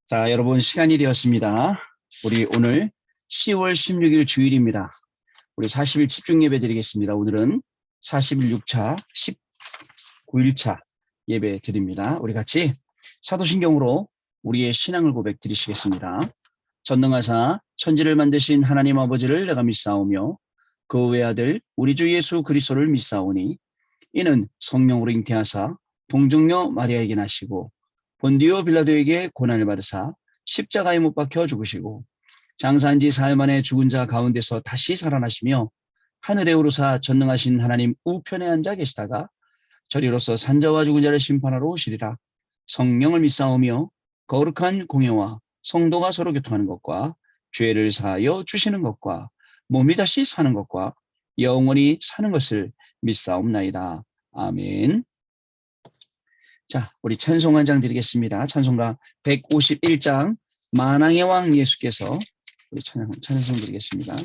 자, 여러분 시간이 되었습니다. 우리 오늘 10월 16일 주일입니다. 우리 40일 집중 예배 드리겠습니다. 오늘은 46차 19일차 예배 드립니다. 우리 같이 사도신경으로 우리의 신앙을 고백 드리시겠습니다. 전능하사 천지를 만드신 하나님 아버지를 내가 믿사오며 그 외아들 우리 주 예수 그리스도를 믿사오니 이는 성령으로 잉태하사 동정녀 마리아에게 나시고 본디오 빌라도에게 고난을 받으사 십자가에 못 박혀 죽으시고 장사한 지 사흘 만에 죽은 자 가운데서 다시 살아나시며 하늘에 오르사 전능하신 하나님 우편에 앉아 계시다가 저리로서 산자와 죽은 자를 심판하러 오시리라. 성령을 믿사오며 거룩한 공예와 성도가 서로 교통하는 것과 죄를 사하여 주시는 것과 몸이 다시 사는 것과 영원히 사는 것을 믿사옵나이다. 아멘. 자, 우리 찬송 한 장 드리겠습니다. 찬송가 151장 만왕의 왕 예수께서 우리 찬송 드리겠습니다.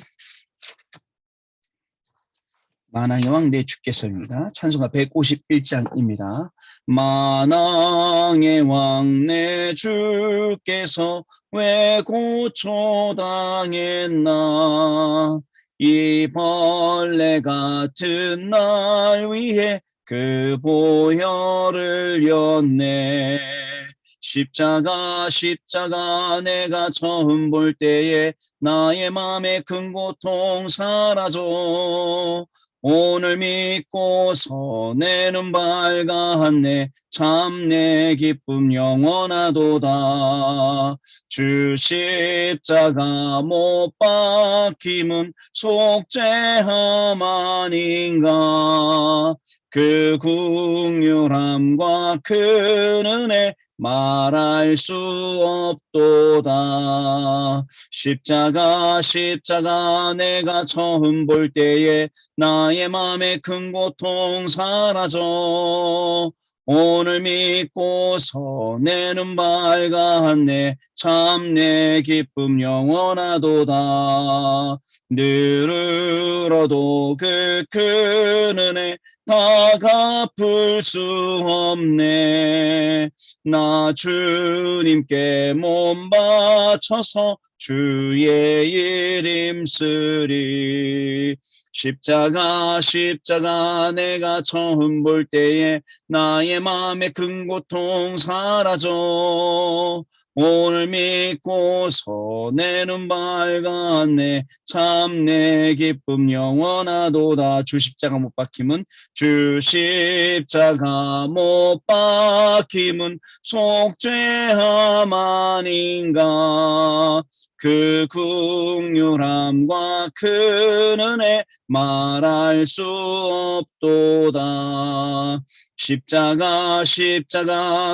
만왕의 왕 내 주께서입니다. 찬송가 151장입니다. 만왕의 왕 내 주께서 왜 고초당했나 이 벌레 같은 날 위해 그 보혈을 였네. 십자가 내가 처음 볼 때에 나의 맘에 큰 고통 사라져. 오늘 믿고서 내 눈 밝았네. 참 내 기쁨 영원하도다. 주 십자가 못 박힘은 속죄함 아닌가. 그 긍휼함과 그 은혜 말할 수 없도다. 십자가 내가 처음 볼 때에 나의 맘에 큰 고통 사라져. 오늘 믿고서 내 눈 밝았네. 참 내 기쁨 영원하도다. 늘 울어도 그 큰 은혜 다 갚을 수 없네. 나 주님께 몸 바쳐서 주의 이름 쓰리. 십자가 내가 처음 볼 때에 나의 마음에 큰 고통 사라져. 오늘 믿고서 내 눈 밝았네. 참 내 기쁨 영원하도다. 주 십자가 못 박힘은 주 십자가 못 박힘은 속죄함 아닌가. 그 긍휼함과 큰 은혜 말할 수 없도다. 십자가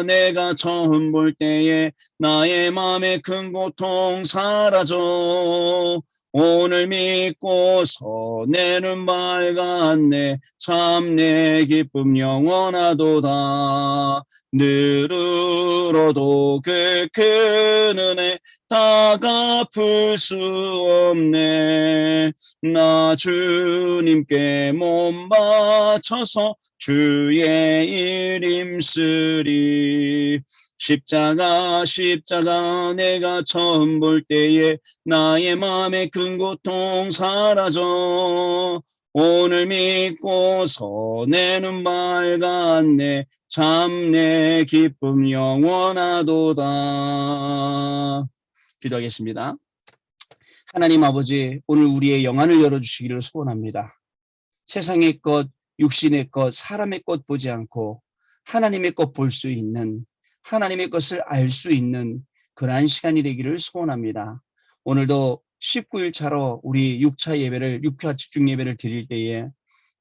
내가 처음 볼 때에 나의 맘에 큰 고통 사라져. 오늘 믿고서 내 눈 밝았네. 참 내 기쁨 영원하도다. 늘 울어도 그 큰 은혜 다 갚을 수 없네. 나 주님께 몸 바쳐서 주의 이름 쓰리. 십자가 내가 처음 볼 때에 나의 맘에 큰 고통 사라져. 오늘 믿고서 내 눈 밝았네. 참 내 기쁨 영원하도다. 기도하겠습니다. 하나님 아버지, 오늘 우리의 영안을 열어주시기를 소원합니다. 세상의 것, 육신의 것, 사람의 것 보지 않고 하나님의 것 볼 수 있는, 하나님의 것을 알 수 있는 그러한 시간이 되기를 소원합니다. 오늘도 19일 차로 우리 6차 예배를, 6차 집중 예배를 드릴 때에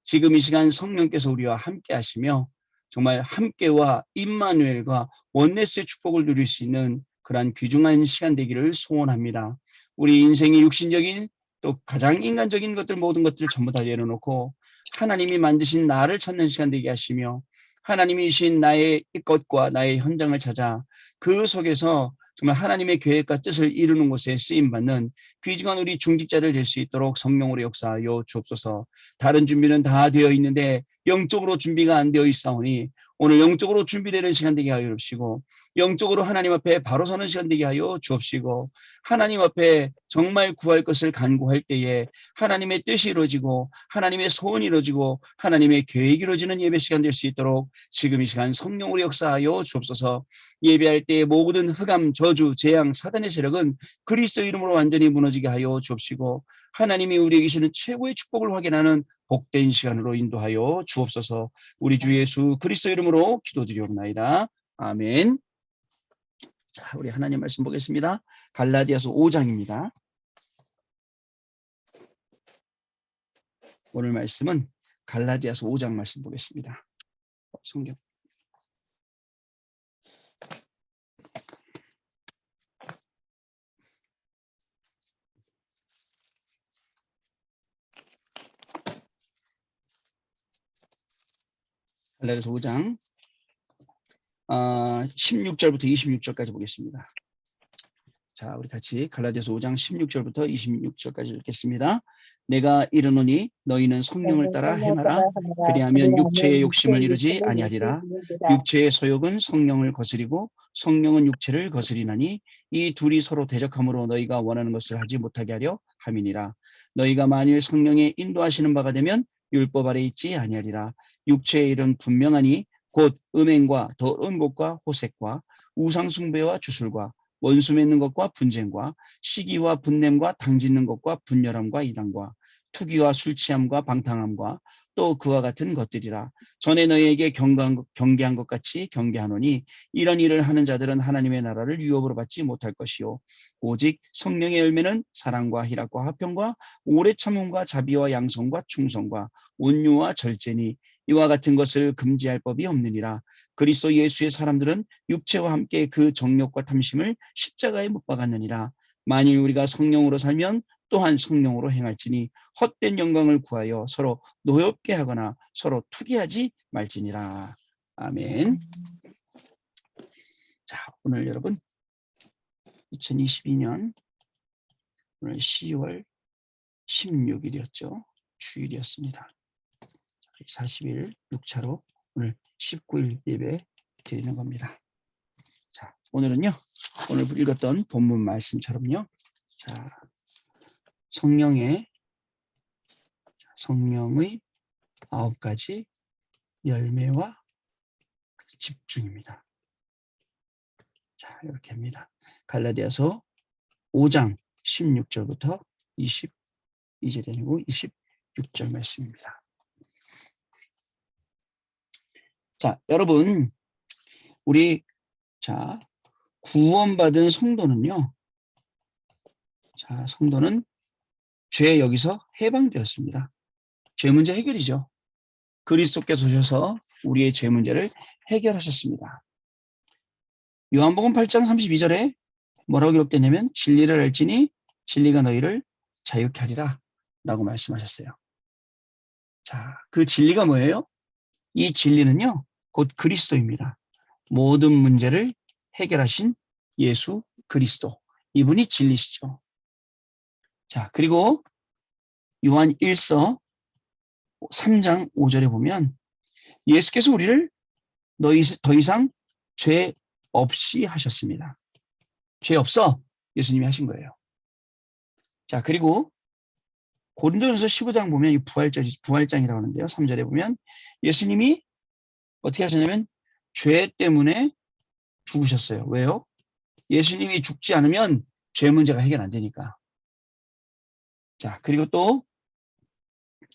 지금 이 시간 성령께서 우리와 함께 하시며 정말 함께와 임마누엘과 원네스의 축복을 누릴 수 있는 그러한 귀중한 시간 되기를 소원합니다. 우리 인생의 육신적인 또 가장 인간적인 것들 모든 것들을 전부 다 내려놓고 하나님이 만드신 나를 찾는 시간 되게 하시며 하나님이신 나의 것과 나의 현장을 찾아 그 속에서 정말 하나님의 계획과 뜻을 이루는 곳에 쓰임받는 귀중한 우리 중직자들 될 수 있도록 성령으로 역사하여 주옵소서. 다른 준비는 다 되어 있는데 영적으로 준비가 안 되어 있사오니 오늘 영적으로 준비되는 시간 되게 하여 주옵시고 영적으로 하나님 앞에 바로 서는 시간 되게 하여 주옵시고 하나님 앞에 정말 구할 것을 간구할 때에 하나님의 뜻이 이루어지고 하나님의 소원이 이루어지고 하나님의 계획이 이루어지는 예배 시간 될 수 있도록 지금 이 시간 성령으로 역사하여 주옵소서. 예배할 때 모든 흑암, 저주, 재앙, 사단의 세력은 그리스도 이름으로 완전히 무너지게 하여 주옵시고 하나님이 우리에게 주시는 최고의 축복을 확인하는 복된 시간으로 인도하여 주옵소서. 우리 주 예수 그리스도 이름으로 기도드리옵나이다. 아멘. 자, 우리 하나님 말씀 보겠습니다. 갈라디아서 5장입니다. 오늘 말씀은 갈라디아서 5장 말씀 보겠습니다. 성경. 갈라디아서 5장 16절부터 26절까지 보겠습니다. 자, 우리 같이 갈라디아서 5장 16절부터 26절까지 읽겠습니다. 내가 이르노니 너희는 성령을 따라 행하라. 그리하면 육체의 욕심을 이루지 아니하리라. 육체의 소욕은 성령을 거스리고 성령은 육체를 거스리나니 이 둘이 서로 대적함으로 너희가 원하는 것을 하지 못하게 하려 함이니라. 너희가 만일 성령의 인도하시는 바가 되면 율법 아래 있지 아니하리라. 육체의 일은 분명하니 곧 음행과 더러운 것과 호색과 우상숭배와 주술과 원수 맺는 것과 분쟁과 시기와 분냄과 당짓는 것과 분열함과 이단과 투기와 술취함과 방탕함과 또 그와 같은 것들이라. 전에 너희에게 경계한 것 같이 경계하노니 이런 일을 하는 자들은 하나님의 나라를 유업으로 받지 못할 것이요 오직 성령의 열매는 사랑과 희락과 화평과 오래 참음과 자비와 양성과 충성과 온유와 절제니 이와 같은 것을 금지할 법이 없느니라. 그리스도 예수의 사람들은 육체와 함께 그 정욕과 탐심을 십자가에 못 박았느니라. 만일 우리가 성령으로 살면 또한 성령으로 행할지니 헛된 영광을 구하여 서로 노엽게 하거나 서로 투기하지 말지니라. 아멘. 자, 오늘 여러분 2022년 오늘 10월 16일이었죠. 주일이었습니다. 40일 6차로 오늘 19일 예배 드리는 겁니다. 자, 오늘은요. 오늘 읽었던 본문 말씀처럼요. 자, 성령의 9가지 열매와 집중입니다. 자, 이렇게 합니다. 갈라디아서 5장 16절부터 22절이 아니고 26절 말씀입니다. 자, 여러분, 우리 구원받은 성도는요. 자, 성도는 죄에 여기서 해방되었습니다. 죄 문제 해결이죠. 그리스도께서 오셔서 우리의 죄 문제를 해결하셨습니다. 요한복음 8장 32절에 뭐라고 기록되냐면 진리를 알지니 진리가 너희를 자유케 하리라 라고 말씀하셨어요. 자, 그 진리가 뭐예요? 이 진리는요. 곧 그리스도입니다. 모든 문제를 해결하신 예수 그리스도. 이분이 진리시죠. 자, 그리고 요한 1서 3장 5절에 보면 예수께서 우리를 더 이상 죄 없이 하셨습니다. 죄 없어 예수님이 하신 거예요. 자, 그리고 고린도전서 15장 보면 이 부활장이라고 하는데요. 3절에 보면 예수님이 어떻게 하셨냐면 죄 때문에 죽으셨어요. 왜요? 예수님이 죽지 않으면 죄 문제가 해결 안 되니까. 자, 그리고 또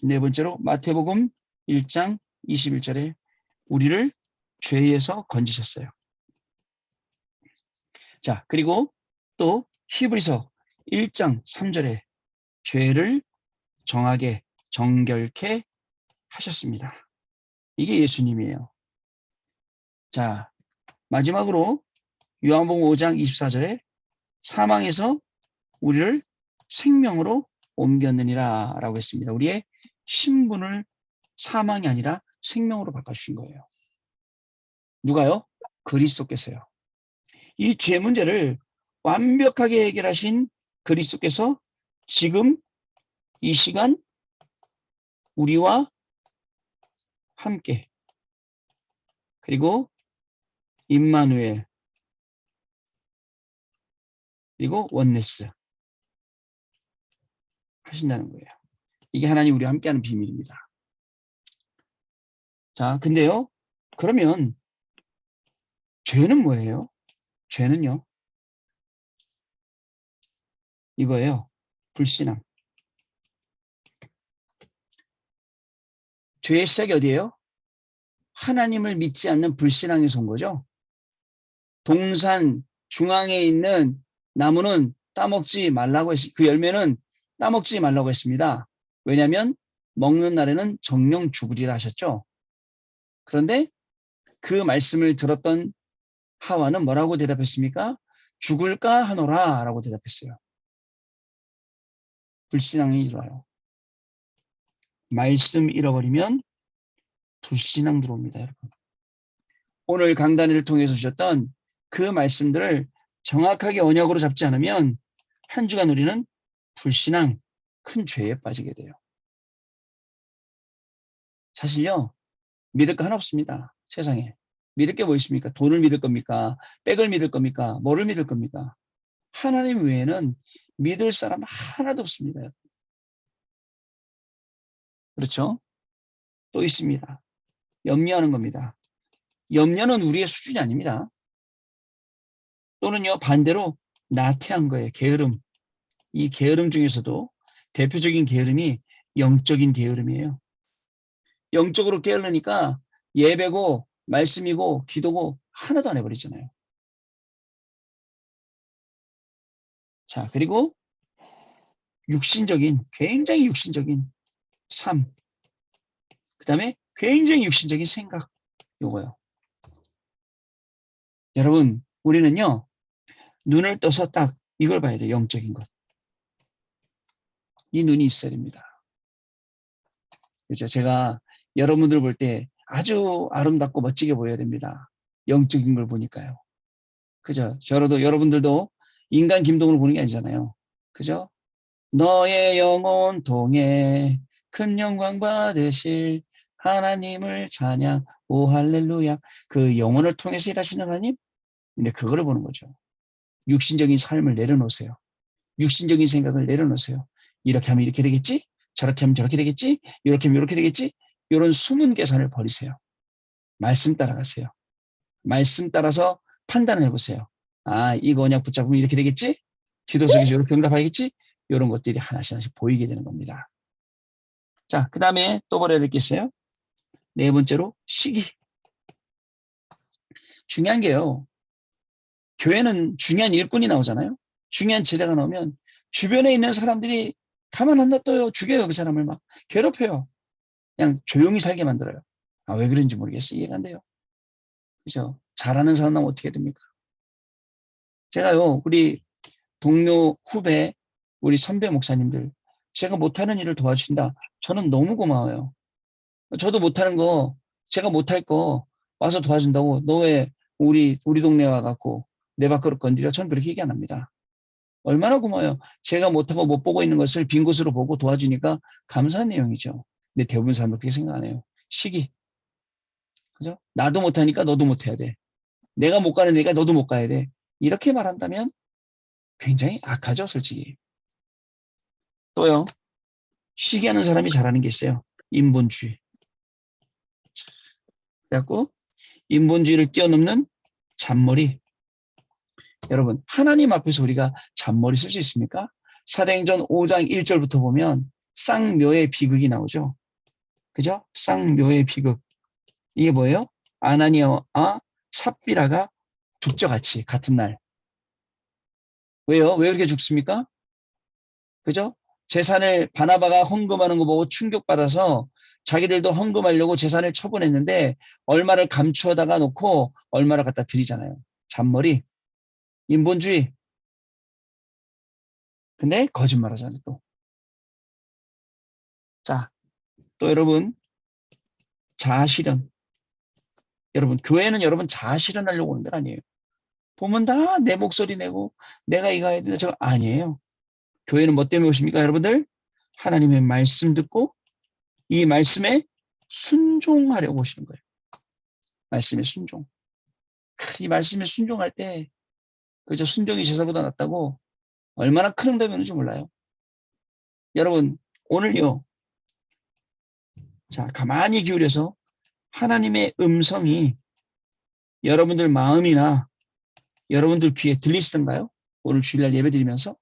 네 번째로 마태복음 1장 21절에 우리를 죄에서 건지셨어요. 자, 그리고 또 히브리서 1장 3절에 죄를 정하게 정결케 하셨습니다. 이게 예수님이에요. 자, 마지막으로 요한복음 5장 24절에 사망에서 우리를 생명으로 옮겼느니라 라고 했습니다. 우리의 신분을 사망이 아니라 생명으로 바꿔주신 거예요. 누가요? 그리스도께서요. 이 죄 문제를 완벽하게 해결하신 그리스도께서 지금 이 시간 우리와 함께, 그리고 임마누엘, 그리고 원네스 하신다는 거예요. 이게 하나님 우리와 함께하는 비밀입니다. 자, 근데요, 그러면 죄는 뭐예요? 죄는요, 이거예요. 불신앙. 죄의 시작이 어디예요? 하나님을 믿지 않는 불신앙에서 온 거죠. 동산 중앙에 있는 나무는 따먹지 말라고 그 열매는 따먹지 말라고 했습니다. 왜냐하면 먹는 날에는 정령 죽으리라 하셨죠. 그런데 그 말씀을 들었던 하와는 뭐라고 대답했습니까? 죽을까 하노라 라고 대답했어요. 불신앙이 일어나요. 말씀 잃어버리면 불신앙 들어옵니다, 여러분. 오늘 강단을 통해서 주셨던 그 말씀들을 정확하게 언약으로 잡지 않으면 한 주간 우리는 불신앙, 큰 죄에 빠지게 돼요. 사실요, 믿을 거 하나 없습니다. 세상에. 믿을 게 뭐 있습니까? 돈을 믿을 겁니까? 백을 믿을 겁니까? 뭐를 믿을 겁니까? 하나님 외에는 믿을 사람 하나도 없습니다. 그렇죠? 또 있습니다. 염려하는 겁니다. 염려는 우리의 수준이 아닙니다. 또는요, 반대로 나태한 거예요. 게으름. 이 게으름 중에서도 대표적인 게으름이 영적인 게으름이에요. 영적으로 게으르니까 예배고 말씀이고 기도고 하나도 안 해버리잖아요. 자, 그리고 육신적인, 굉장히 육신적인 삶. 그 다음에 굉장히 육신적인 생각. 요거요. 여러분, 우리는요, 눈을 떠서 딱 이걸 봐야 돼요. 영적인 것. 이 눈이 있어야 됩니다. 그렇죠? 제가 여러분들 볼 때 아주 아름답고 멋지게 보여야 됩니다. 영적인 걸 보니까요. 그죠? 저도 여러분들도 인간 김동을 보는 게 아니잖아요. 그죠? 너의 영혼 통해 큰 영광 받으실 하나님을 찬양, 오 할렐루야. 그 영혼을 통해서 일하시는 하나님? 근데 그거를 보는 거죠. 육신적인 삶을 내려놓으세요. 육신적인 생각을 내려놓으세요. 이렇게 하면 이렇게 되겠지? 저렇게 하면 저렇게 되겠지? 이렇게 하면 이렇게 되겠지? 이런 숨은 계산을 버리세요. 말씀 따라가세요. 말씀 따라서 판단을 해보세요. 아, 이거 언약 붙잡으면 이렇게 되겠지? 기도 속에서 이렇게 응답하겠지? 이런 것들이 하나씩 하나씩 보이게 되는 겁니다. 자, 그 다음에 또 뭐라 해야 될 게 있어요? 네 번째로 시기. 중요한 게요. 교회는 중요한 일꾼이 나오잖아요. 중요한 제자가 나오면 주변에 있는 사람들이 가만 안 놔둬요. 죽여요. 그 사람을 막 괴롭혀요. 그냥 조용히 살게 만들어요. 아, 왜 그런지 모르겠어요. 이해가 안 돼요. 그죠? 잘하는 사람 나면 어떻게 됩니까? 제가요, 우리 동료, 후배, 우리 선배 목사님들, 제가 못하는 일을 도와주신다. 저는 너무 고마워요. 저도 못하는 거, 제가 못할 거 와서 도와준다고 너 왜 우리 동네 와갖고 내 밥그릇 건드려? 전 그렇게 얘기 안 합니다. 얼마나 고마워요. 제가 못하고 못 보고 있는 것을 빈 곳으로 보고 도와주니까 감사한 내용이죠. 근데 대부분 사람들 그렇게 생각 안 해요. 시기. 그죠? 나도 못하니까 너도 못해야 돼. 내가 못 가는 데니까 너도 못 가야 돼. 이렇게 말한다면 굉장히 악하죠, 솔직히. 또요, 시기하는 사람이 잘하는 게 있어요. 인본주의. 그래갖고 인본주의를 뛰어넘는 잔머리. 여러분, 하나님 앞에서 우리가 잔머리 쓸 수 있습니까? 사도행전 5장 1절부터 보면 쌍묘의 비극이 나오죠. 그죠? 쌍묘의 비극. 이게 뭐예요? 아나니아와 삽비라가 죽죠, 같이. 같은 날. 왜요? 왜 그렇게 죽습니까? 그죠? 재산을 바나바가 헌금하는 거 보고 충격받아서 자기들도 헌금하려고 재산을 처분했는데 얼마를 감추어다가 놓고 얼마를 갖다 드리잖아요. 잔머리, 인본주의. 근데 거짓말 하잖아요, 또. 자, 또 여러분, 자아실현. 여러분, 교회는 여러분 자아실현하려고 오는 데 아니에요. 보면 다 내 목소리 내고 내가 이거 해야 되나 저거 아니에요. 교회는 뭐 때문에 오십니까 여러분들? 하나님의 말씀 듣고 이 말씀에 순종하려고 오시는 거예요. 말씀에 순종. 이 말씀에 순종할 때 그저 순종이 제사보다 낫다고 얼마나 큰 응답이 오는지 몰라요. 여러분 오늘요. 자 가만히 기울여서 하나님의 음성이 여러분들 마음이나 여러분들 귀에 들리시던가요? 오늘 주일날 예배드리면서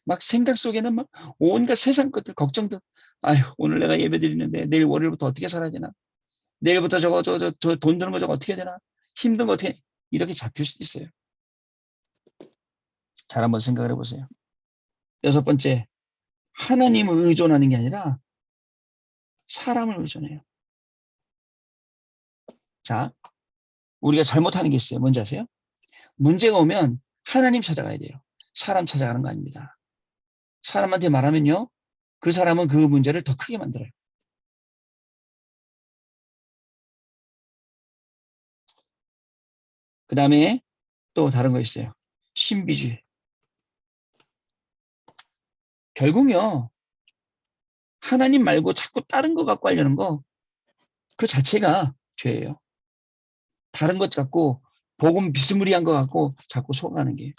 막 생각 속에는 막 온갖 세상 것들 걱정들. 아휴 오늘 내가 예배드리는데 내일 월요일부터 어떻게 살아야 되나? 내일부터 저거 저 돈 드는 거 저거 어떻게 되나? 힘든 거 어떻게 이렇게 잡힐 수도 있어요. 잘 한번 생각을 해보세요. 여섯 번째, 하나님을 의존하는 게 아니라 사람을 의존해요. 자, 우리가 잘못하는 게 있어요. 뭔지 아세요? 문제가 오면 하나님 찾아가야 돼요. 사람 찾아가는 거 아닙니다. 사람한테 말하면요. 그 사람은 그 문제를 더 크게 만들어요. 그 다음에 또 다른 거 있어요. 신비주의. 결국요. 하나님 말고 자꾸 다른 거 갖고 하려는 거 그 자체가 죄예요. 다른 것 갖고 복음 비스무리한 거 갖고 자꾸 속아가는 게.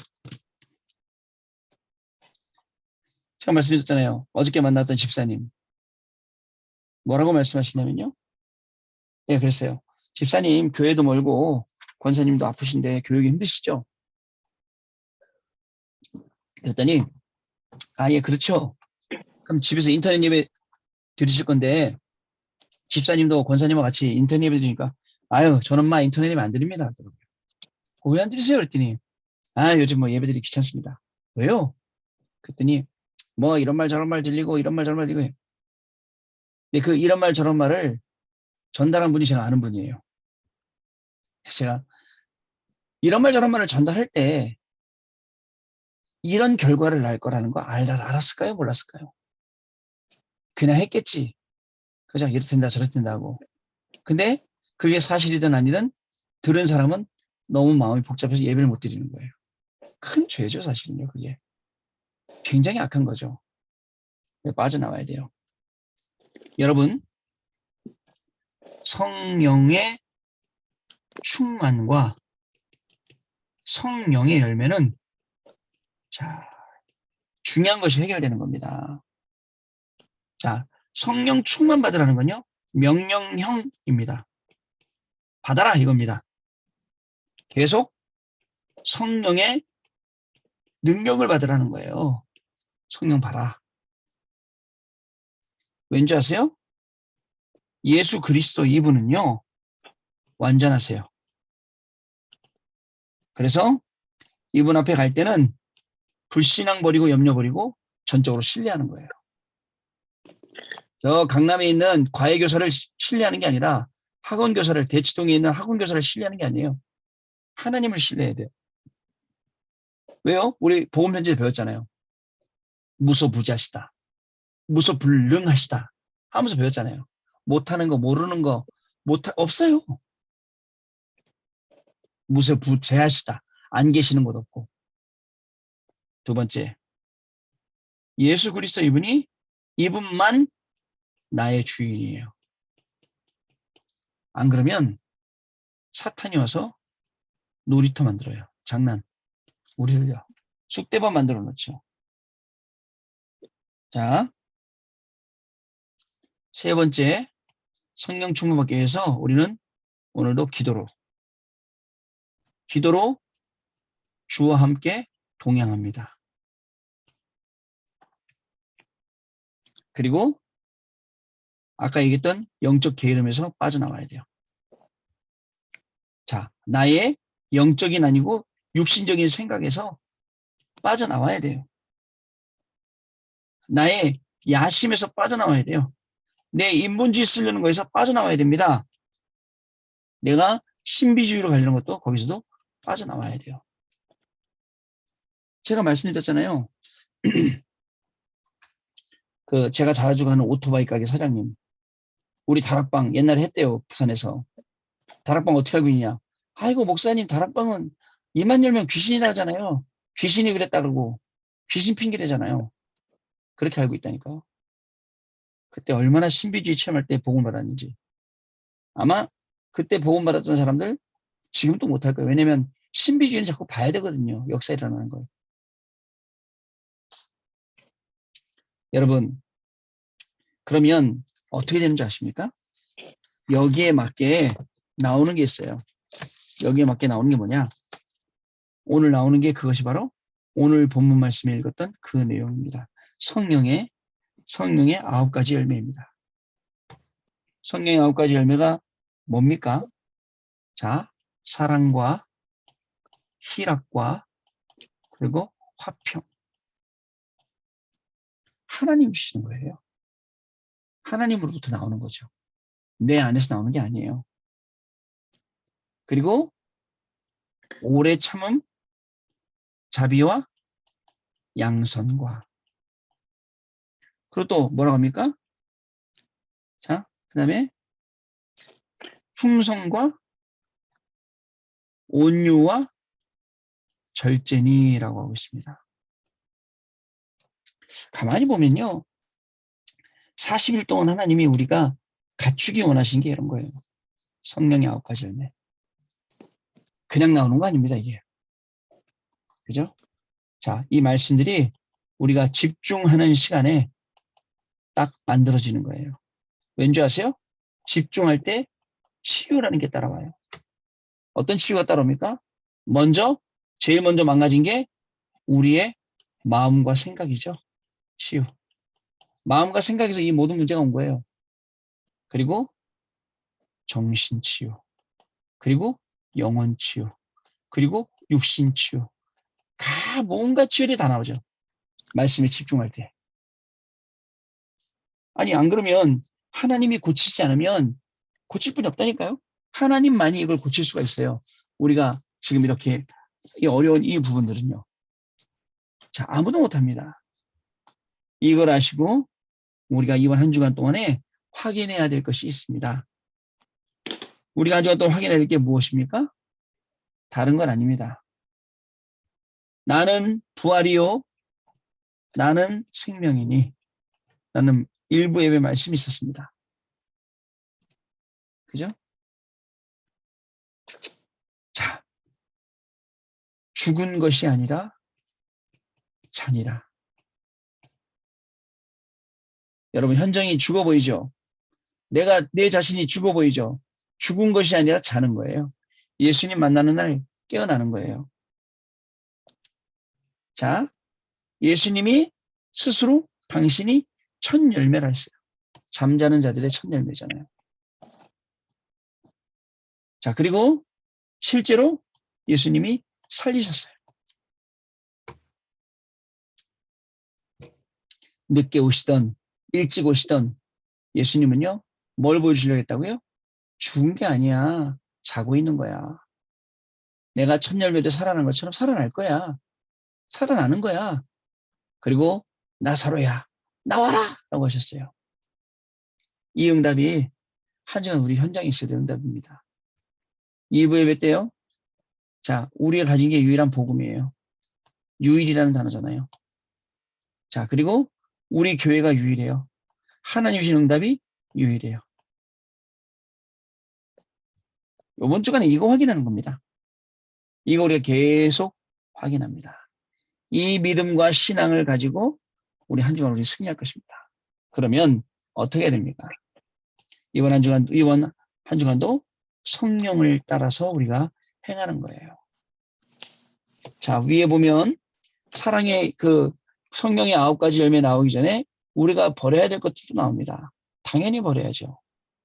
제가 말씀드렸잖아요. 어저께 만났던 집사님. 뭐라고 말씀하시냐면요. 예, 그랬어요. 집사님 교회도 멀고 권사님도 아프신데 교육이 힘드시죠? 그랬더니 예 그렇죠. 그럼 집에서 인터넷 예배 드리실 건데 집사님도 권사님과 같이 인터넷 예배 드리니까 아유 저는 인터넷 예배 안 드립니다. 왜 안 드리세요? 그랬더니 요즘 뭐 예배 드리기 귀찮습니다. 왜요? 그랬더니 뭐 이런 말 저런 말 들리고 이런 말 저런 말 들리고 근데 그 이런 말 저런 말을 전달한 분이 제가 아는 분이에요. 제가 이런 말 저런 말을 전달할 때 이런 결과를 날 거라는 거 알았을까요? 몰랐을까요? 그냥 했겠지. 그죠? 이렇게 된다 저렇게 된다 하고. 근데 그게 사실이든 아니든 들은 사람은 너무 마음이 복잡해서 예배를 못 드리는 거예요. 큰 죄죠 사실은요. 그게. 굉장히 악한 거죠. 빠져나와야 돼요. 여러분 성령의 충만과 성령의 열매는 자 중요한 것이 해결되는 겁니다. 자 성령 충만 받으라는 건요. 명령형입니다. 받아라 이겁니다. 계속 성령의 능력을 받으라는 거예요. 성령 봐라. 왠지 아세요? 예수 그리스도 이분은요. 완전하세요. 그래서 이분 앞에 갈 때는 불신앙 버리고 염려 버리고 전적으로 신뢰하는 거예요. 저 강남에 있는 과외교사를 신뢰하는 게 아니라 학원교사를 대치동에 있는 학원교사를 신뢰하는 게 아니에요. 하나님을 신뢰해야 돼요. 왜요? 우리 복음편지에 배웠잖아요. 무소부지하시다. 무소불능하시다. 하면서 배웠잖아요. 못하는 거 모르는 거 없어요. 무소부재하시다. 안 계시는 곳 없고. 두 번째, 예수 그리스도 이분만 나의 주인이에요. 안 그러면 사탄이 와서 놀이터 만들어요. 장난. 우리를요. 쑥대밭 만들어 놓죠. 자, 세 번째, 성령 충만받기 위해서 우리는 오늘도 기도로 주와 함께 동행합니다. 그리고 아까 얘기했던 영적 게으름에서 빠져나와야 돼요. 자, 나의 영적인 아니고 육신적인 생각에서 빠져나와야 돼요. 나의 야심에서 빠져나와야 돼요. 내 인본주의 쓰려는 거에서 빠져나와야 됩니다. 내가 신비주의로 가려는 것도 거기서도 빠져나와야 돼요. 제가 말씀드렸잖아요. 제가 자주 가는 오토바이 가게 사장님. 우리 다락방 옛날에 했대요. 부산에서. 다락방 어떻게 알고 있냐. 아이고 목사님 다락방은 입만 열면 귀신이 나잖아요. 귀신이 그랬다 그러고 귀신 핑계대잖아요. 그렇게 알고 있다니까요. 그때 얼마나 신비주의 체험할 때 복음 받았는지. 아마 그때 복음 받았던 사람들 지금도 못할 거예요. 왜냐면 신비주의는 자꾸 봐야 되거든요. 역사 일어나는 걸. 여러분, 그러면 어떻게 되는지 아십니까? 여기에 맞게 나오는 게 있어요. 여기에 맞게 나오는 게 뭐냐? 오늘 나오는 게 그것이 바로 오늘 본문 말씀에 읽었던 그 내용입니다. 성령의 9가지 열매입니다. 성령의 9가지 열매가 뭡니까? 자, 사랑과 희락과 그리고 화평. 하나님 주시는 거예요. 하나님으로부터 나오는 거죠. 내 안에서 나오는 게 아니에요. 그리고 오래 참음, 자비와 양선과. 그리고 또 뭐라고 합니까? 자, 그 다음에 충성과 온유와 절제니라고 하고 있습니다. 가만히 보면요. 40일 동안 하나님이 우리가 갖추기 원하신 게 이런 거예요. 성령의 9가지 열매. 그냥 나오는 거 아닙니다, 이게. 그죠? 자, 이 말씀들이 우리가 집중하는 시간에 딱 만들어지는 거예요. 왠지 아세요? 집중할 때 치유라는 게 따라와요. 어떤 치유가 따라옵니까? 제일 먼저 망가진 게 우리의 마음과 생각이죠. 치유. 마음과 생각에서 이 모든 문제가 온 거예요. 그리고 정신 치유. 그리고 영혼 치유. 그리고 육신 치유. 뭔가 치유들이 다 나오죠. 말씀에 집중할 때. 아니, 안 그러면 하나님이 고치지 않으면 고칠 분이 없다니까요. 하나님만이 이걸 고칠 수가 있어요. 우리가 지금 이렇게 어려운 이 부분들은요. 자, 아무도 못합니다. 이걸 아시고 우리가 이번 한 주간 동안에 확인해야 될 것이 있습니다. 우리가 한 주간 동안 확인해야 될 게 무엇입니까? 다른 건 아닙니다. 나는 부활이요. 나는 생명이니. 나는 일부 예배 말씀이 있었습니다. 그죠? 자, 죽은 것이 아니라 잔이라. 여러분, 현정이 죽어 보이죠? 내 자신이 죽어 보이죠? 죽은 것이 아니라 자는 거예요. 예수님 만나는 날 깨어나는 거예요. 자, 예수님이 스스로 당신이 첫 열매라 했어요. 잠자는 자들의 첫 열매잖아요. 자, 그리고 실제로 예수님이 살리셨어요. 늦게 오시던 일찍 오시던 예수님은요. 뭘 보여주려고 했다고요? 죽은 게 아니야. 자고 있는 거야. 내가 첫 열매도 살아난 것처럼 살아날 거야. 살아나는 거야. 그리고 나사로야 나와라 라고 하셨어요. 이 응답이 한 시간 우리 현장에 있어야 되는 응답입니다. 2부 예배 때요. 자, 우리가 가진 게 유일한 복음이에요. 유일이라는 단어잖아요. 자, 그리고 우리 교회가 유일해요. 하나님 주신 응답이 유일해요. 이번 주간에 이거 확인하는 겁니다. 이거 우리가 계속 확인합니다. 이 믿음과 신앙을 가지고 우리 한 주간 우리 승리할 것입니다. 그러면 어떻게 해야 됩니까? 이번 한 주간도 성령을 따라서 우리가 행하는 거예요. 자, 위에 보면 사랑의 성령의 9가지 열매 나오기 전에 우리가 버려야 될 것들도 나옵니다. 당연히 버려야죠.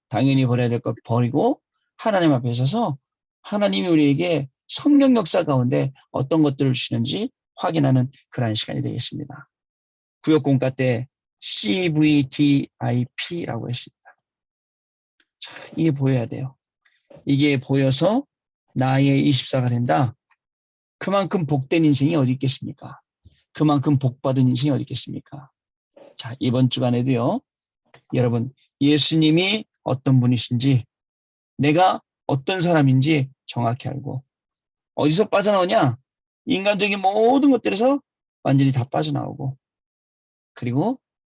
당연히 버려야 될 것 버리고 하나님 앞에 서서 하나님이 우리에게 성령 역사 가운데 어떤 것들을 주시는지 확인하는 그러한 시간이 되겠습니다. 구역공과 때 CVDIP라고 했습니다. 자, 이게 보여야 돼요. 이게 보여서 나의 24가 된다. 그만큼 복된 인생이 어디 있겠습니까? 그만큼 복받은 인생이 어디 있겠습니까? 자, 이번 주간에도요. 여러분, 예수님이 어떤 분이신지 내가 어떤 사람인지 정확히 알고 어디서 빠져나오냐? 인간적인 모든 것들에서 완전히 다 빠져나오고, 그리고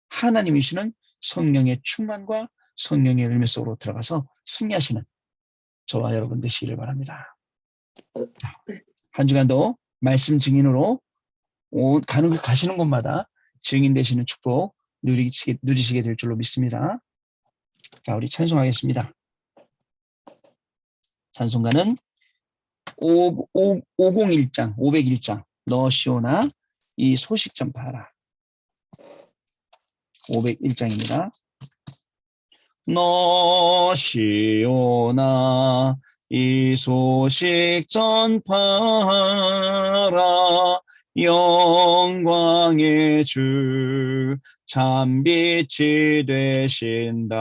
하나님이 주시는 성령의 충만과 성령의 열매 속으로 들어가서 승리하시는 저와 여러분 되시기를 바랍니다. 한 주간도 말씀 증인으로 가시는 곳마다 증인 되시는 축복 누리시게 될 줄로 믿습니다. 자, 우리 찬송하겠습니다. 찬송가는 501장 너 시오나 이 소식 전파하라. 501장입니다. 너 시오나 이 소식 전파하라. 영광의 주 참 빛이 되신다.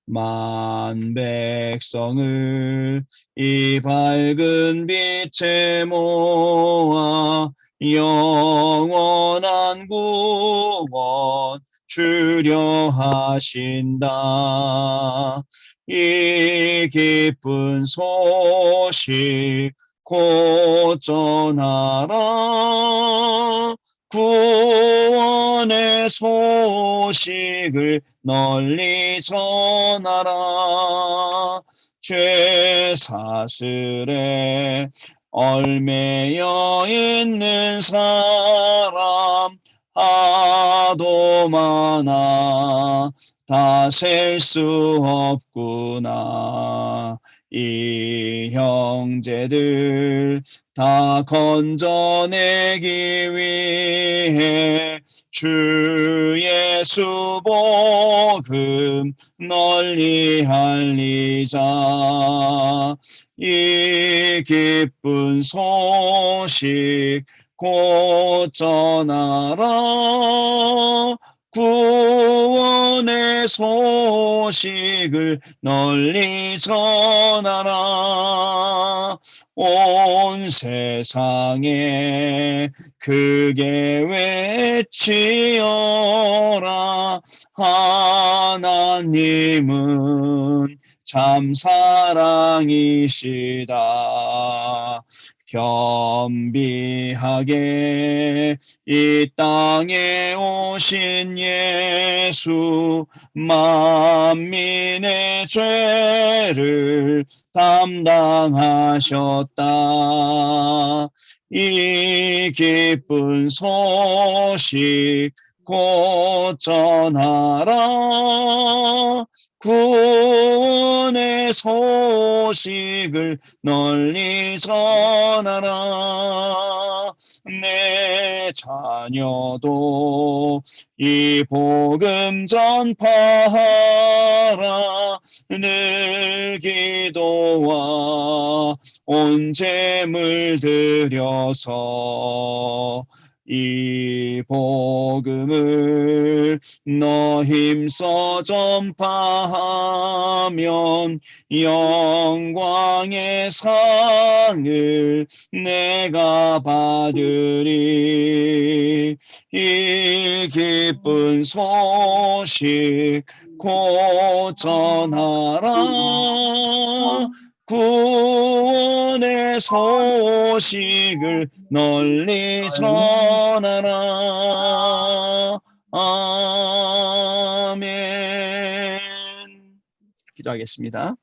만 백성을 이 밝은 빛에 모아 영원한 구원 주려 하신다. 이 기쁜 소식 곧 전하라. 구원의 소식을 널리 전하라. 죄 사슬에 얽매여 있는 사람 하도 많아 다 셀 수 없구나. 이 형제들 다 건져내기 위해 주 예수 복음 널리 알리자. 이 기쁜 소식 곧 전하라. 구원의 소식을 널리 전하라. 온 세상에 크게 외치어라. 하나님은 참 사랑이시다. 겸비하게 이 땅에 오신 예수 만민의 죄를 담당하셨다. 이 기쁜 소식 곧 전하라. 구원의 소식을 널리 전하라. 내 자녀도 이 복음 전파하라. 늘 기도와 온 재물 들여서 이 복음을 너 힘써 전파하면 영광의 상을 내가 받으리. 이 기쁜 소식 곧 전하라. 구원의 소식을 널리 전하라. 아멘. 기도하겠습니다.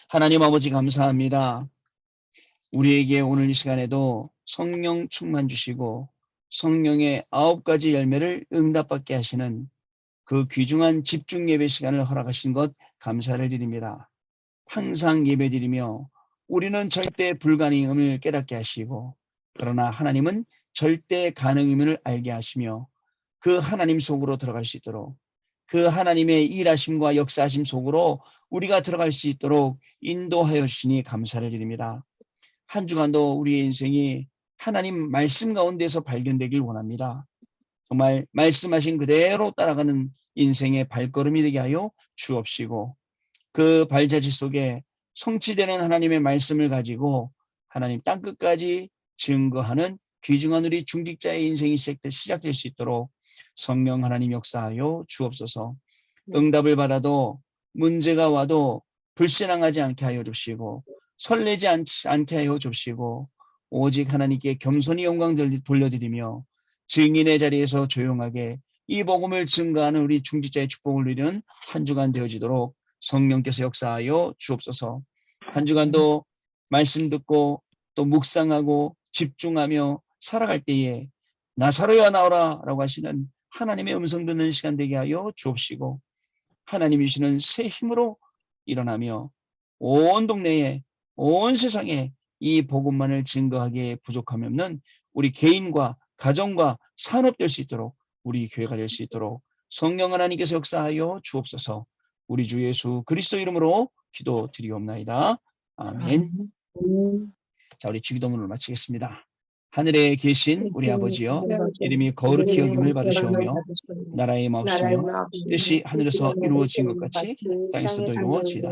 하나님 아버지 감사합니다. 우리에게 오늘 이 시간에도 성령 충만 주시고 성령의 9가지 열매를 응답받게 하시는 그 귀중한 집중 예배 시간을 허락하신 것 감사를 드립니다. 항상 예배드리며 우리는 절대 불가능임을 깨닫게 하시고 그러나 하나님은 절대 가능임을 알게 하시며 그 하나님 속으로 들어갈 수 있도록 그 하나님의 일하심과 역사하심 속으로 우리가 들어갈 수 있도록 인도하여 주시니 감사를 드립니다. 한 주간도 우리의 인생이 하나님 말씀 가운데서 발견되길 원합니다. 정말 말씀하신 그대로 따라가는 인생의 발걸음이 되게 하여 주옵시고 그 발자취 속에 성취되는 하나님의 말씀을 가지고 하나님 땅끝까지 증거하는 귀중한 우리 중직자의 인생이 시작될 수 있도록 성령 하나님 역사하여 주옵소서. 응답을 받아도 문제가 와도 불신앙하지 않게 하여 주시고 설레지 않게 하여 줍시고 오직 하나님께 겸손히 영광 돌려드리며 증인의 자리에서 조용하게 이 복음을 증거하는 우리 중직자의 축복을 누리는 한 주간 되어지도록 성령께서 역사하여 주옵소서. 한 주간도 말씀 듣고 또 묵상하고 집중하며 살아갈 때에 나사로야 나오라 라고 하시는 하나님의 음성 듣는 시간 되게 하여 주옵시고 하나님이 주시는 새 힘으로 일어나며 온 동네에 온 세상에 이 복음만을 증거하기에 부족함이 없는 우리 개인과 가정과 산업 될 수 있도록 우리 교회가 될 수 있도록 성령 하나님께서 역사하여 주옵소서. 우리 주 예수 그리스도 이름으로 기도드리옵나이다. 아멘. 자, 우리 주기도문을 마치겠습니다. 하늘에 계신 우리 아버지여, 이름이 거룩히 여김을 받으시오며 나라의 마옵시며 뜻이 하늘에서 이루어진 것 같이 땅에서도 이루어지이다.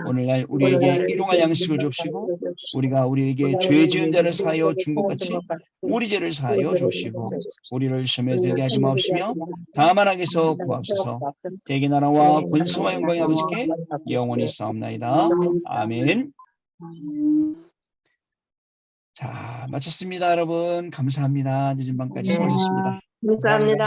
오늘날 우리에게 일용할 양식을 줍시고 우리가 우리에게 죄 지은 자를 사하여 준 것 같이 우리 죄를 사하여 주시고 우리를 시험에 들게 하지 마옵시며 다만 악에서 구하옵소서. 대개 나라와 권세와 영광이 아버지께 영원히 싸움나이다. 아멘. 자, 마쳤습니다. 여러분 감사합니다. 늦은 밤까지 수고하셨습니다. 감사합니다.